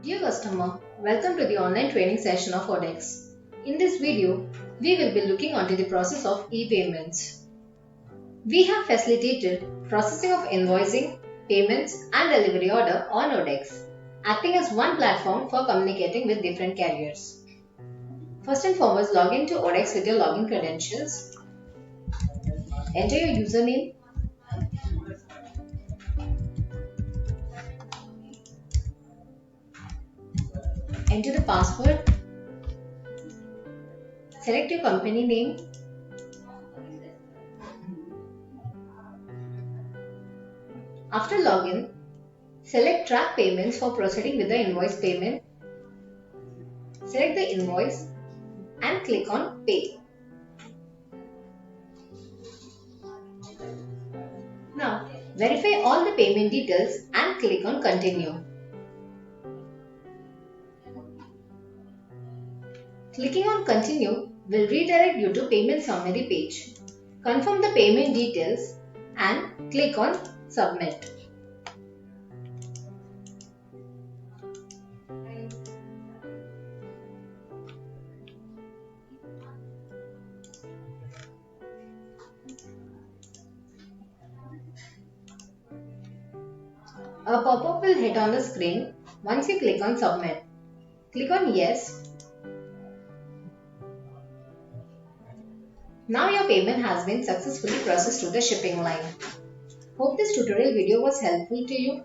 Dear customer, welcome to the online training session of ODeX. In this video, we will be looking onto the process of e-payments. We have facilitated processing of invoicing, payments and delivery order on ODeX, acting as one platform for communicating with different carriers. First and foremost, log into ODeX with your login credentials. Enter your username. Enter the password. Select your company name. After login, select Track Payments for proceeding with the invoice payment. Select the invoice and click on Pay. Now, verify all the payment details and click on Continue. Clicking on Continue will redirect you to Payment Summary page. Confirm the payment details and click on Submit. A pop-up will hit on the screen once you click on Submit. Click on Yes. Now your payment has been successfully processed to the shipping line. Hope this tutorial video was helpful to you.